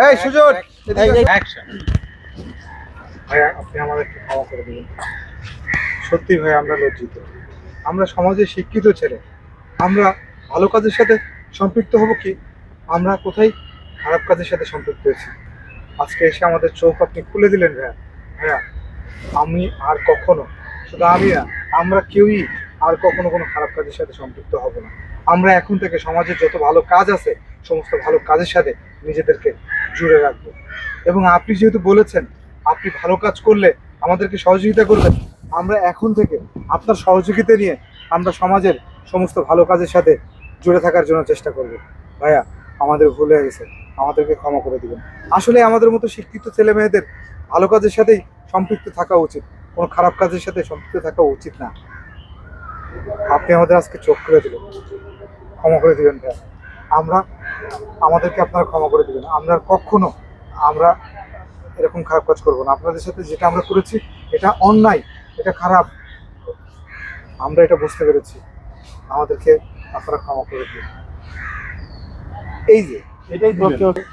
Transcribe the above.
এই সুজন, অ্যাকশন। ভাইয়া আপনি আমাদেরকে ক্ষমা করে দিবেন। সত্যি ভাই আমরা লজ্জিত। আমরা সমাজে শিক্ষিত ছেলে, আমরা ভালো কাজের সাথে সম্পৃক্ত হব কি, আমরা কোথায় খারাপ কাজের সাথে সম্পৃক্ত হয়েছি। আজকে এসে আমাদের চোখ আপনি খুলে দিলেন ভাইয়া। ভাইয়া আমি আর কখনো, শুধু আমি না, আমরা কেউই আর কখনো কোনো খারাপ কাজের সাথে সম্পৃক্ত হব না। আমরা এখন থেকে সমাজের যত ভালো কাজ আছে সমস্ত ভালো কাজের সাথে নিজেদেরকে জুড়ে রাখবো। এবং আপনি যেহেতু বলেছেন আপনি ভালো কাজ করলে আমাদেরকে সহযোগিতা করবেন, আমরা এখন থেকে আপনার সহযোগিতা নিয়ে আমরা সমাজের সমস্ত ভালো কাজের সাথে জুড়ে থাকার জন্য চেষ্টা করব। ভাইয়া আমাদের ভুল হয়ে গেছে, আমাদেরকে ক্ষমা করে দিবেন। আসলে আমাদের মতো শিক্ষিত ছেলে মেয়েদের ভালো কাজের সাথেই সম্পৃক্ত থাকা উচিত, কোনো খারাপ কাজের সাথে সম্পৃক্ত থাকা উচিত না। আপনি আমাদের আজকে চোখ খুলে দিলেন, ক্ষমা করে দিবেন ভাইয়া। আমরা আমাদেরকে আপনারা ক্ষমা করে দিবেন। আমরা কখনো আমরা এরকম খারাপ কাজ করবো না। আপনাদের সাথে যেটা আমরা করেছি এটা অন্যায়, এটা খারাপ, আমরা এটা বুঝতে পেরেছি। আমাদেরকে আপনারা ক্ষমা করে দিন। এই যে এটাই দিবেন।